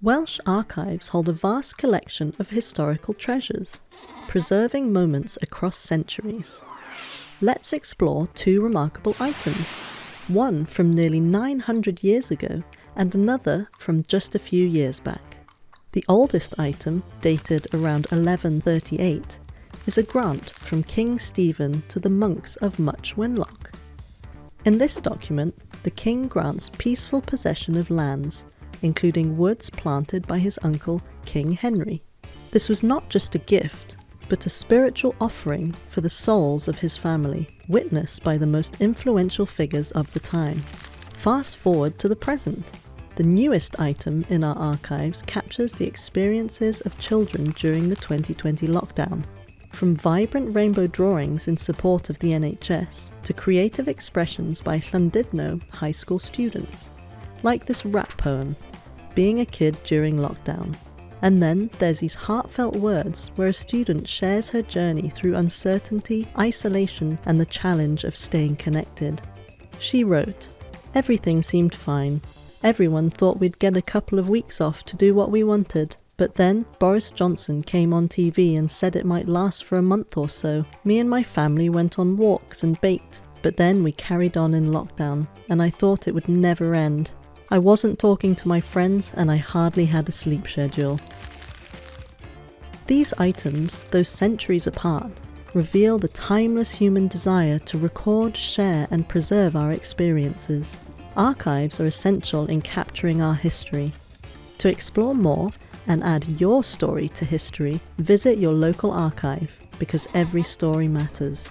Welsh archives hold a vast collection of historical treasures, preserving moments across centuries. Let's explore two remarkable items, one from nearly 900 years ago and another from just a few years back. The oldest item, dated around 1138, is a grant from King Stephen to the monks of Much Wenlock. In this document, the king grants peaceful possession of lands, including woods planted by his uncle, King Henry. This was not just a gift, but a spiritual offering for the souls of his family, witnessed by the most influential figures of the time. Fast forward to the present. The newest item in our archives captures the experiences of children during the 2020 lockdown. From vibrant rainbow drawings in support of the NHS to creative expressions by Llandudno high school students, like this rap poem, Being a Kid During Lockdown. And then there's these heartfelt words where a student shares her journey through uncertainty, isolation, and the challenge of staying connected. She wrote, "Everything seemed fine. Everyone thought we'd get a couple of weeks off to do what we wanted. But then Boris Johnson came on TV and said it might last for a month or so. Me and my family went on walks and baked. But then we carried on in lockdown, and I thought it would never end. I wasn't talking to my friends, and I hardly had a sleep schedule." These items, though centuries apart, reveal the timeless human desire to record, share, and preserve our experiences. Archives are essential in capturing our history. To explore more and add your story to history, visit your local archive, because every story matters.